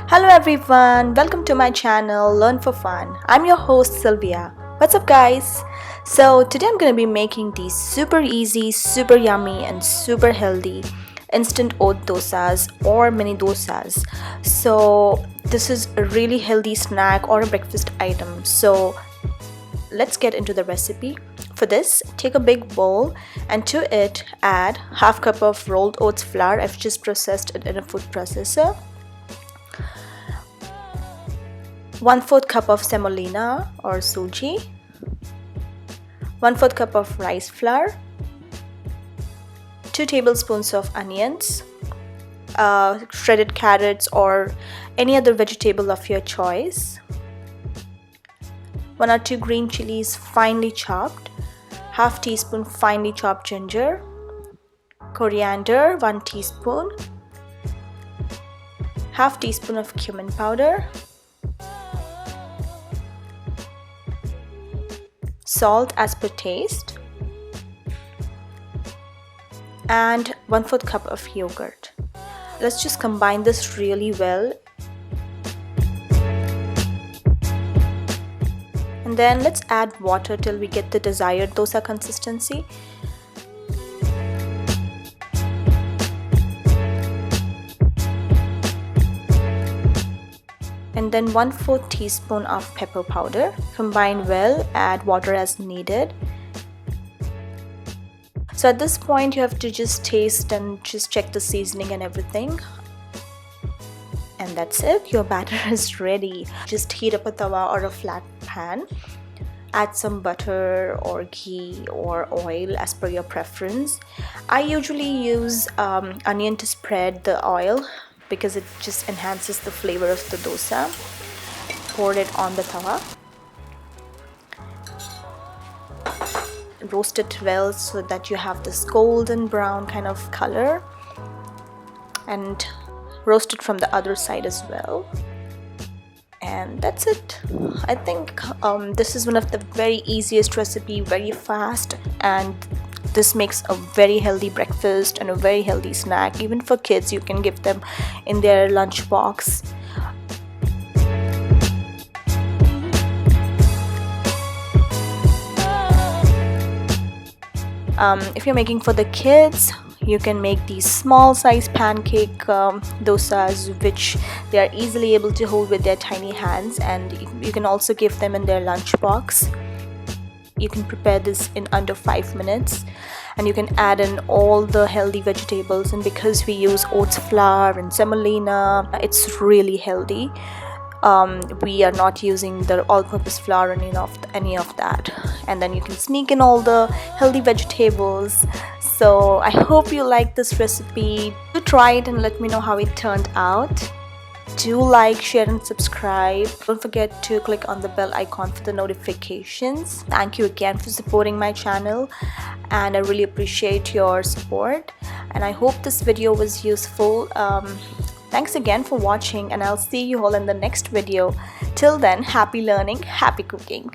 Hello everyone, welcome to my channel Learn for Fun. I'm your host Sylvia. What's up guys? So today I'm going to be making these super easy, super yummy and super healthy instant oat dosas or mini dosas. So this is a really healthy snack or a breakfast item. So let's get into the recipe. For this, take a big bowl and to it add half cup of rolled oats flour. I've just processed it in a food processor. 1/4 cup of semolina or suji, 1/4 cup of rice flour, 2 tablespoons of onions, shredded carrots or any other vegetable of your choice, 1 or 2 green chilies finely chopped, half teaspoon finely chopped ginger, coriander 1 teaspoon, half teaspoon of cumin powder, salt as per taste, and 1/4 cup of yogurt. Let's just combine this really well. And then let's add water till we get the desired dosa consistency. And then 1/4 teaspoon of pepper powder. Combine well, add water as needed. So at this point you have to just taste and just check the seasoning and everything. And that's it, your batter is ready. Just heat up a tawa or a flat pan. Add some butter or ghee or oil as per your preference. I usually use onion to spread the oil because it just enhances the flavor of the dosa. Pour it on the tawa. Roast it well so that you have this golden brown kind of color, and roast it from the other side as well. And that's it. I think this is one of the very easiest recipe, very fast, and this makes a very healthy breakfast and a very healthy snack. Even for kids, you can give them in their lunch box. If you're making for the kids, you can make these small size pancake dosas which they are easily able to hold with their tiny hands, and you can also give them in their lunch box. You can prepare this in under 5 minutes, and you can add in all the healthy vegetables, and because we use oats flour and semolina, it's really healthy. We are not using the all-purpose flour or any of that, and then you can sneak in all the healthy vegetables. So I hope you like this recipe. Do try it and let me know how it turned out. Do like, share and subscribe. Don't forget to click on the bell icon for the notifications. Thank you again for supporting my channel, and I really appreciate your support, and I hope this video was useful. Thanks again for watching, and I'll see you all in the next video. Till then, happy learning, happy cooking.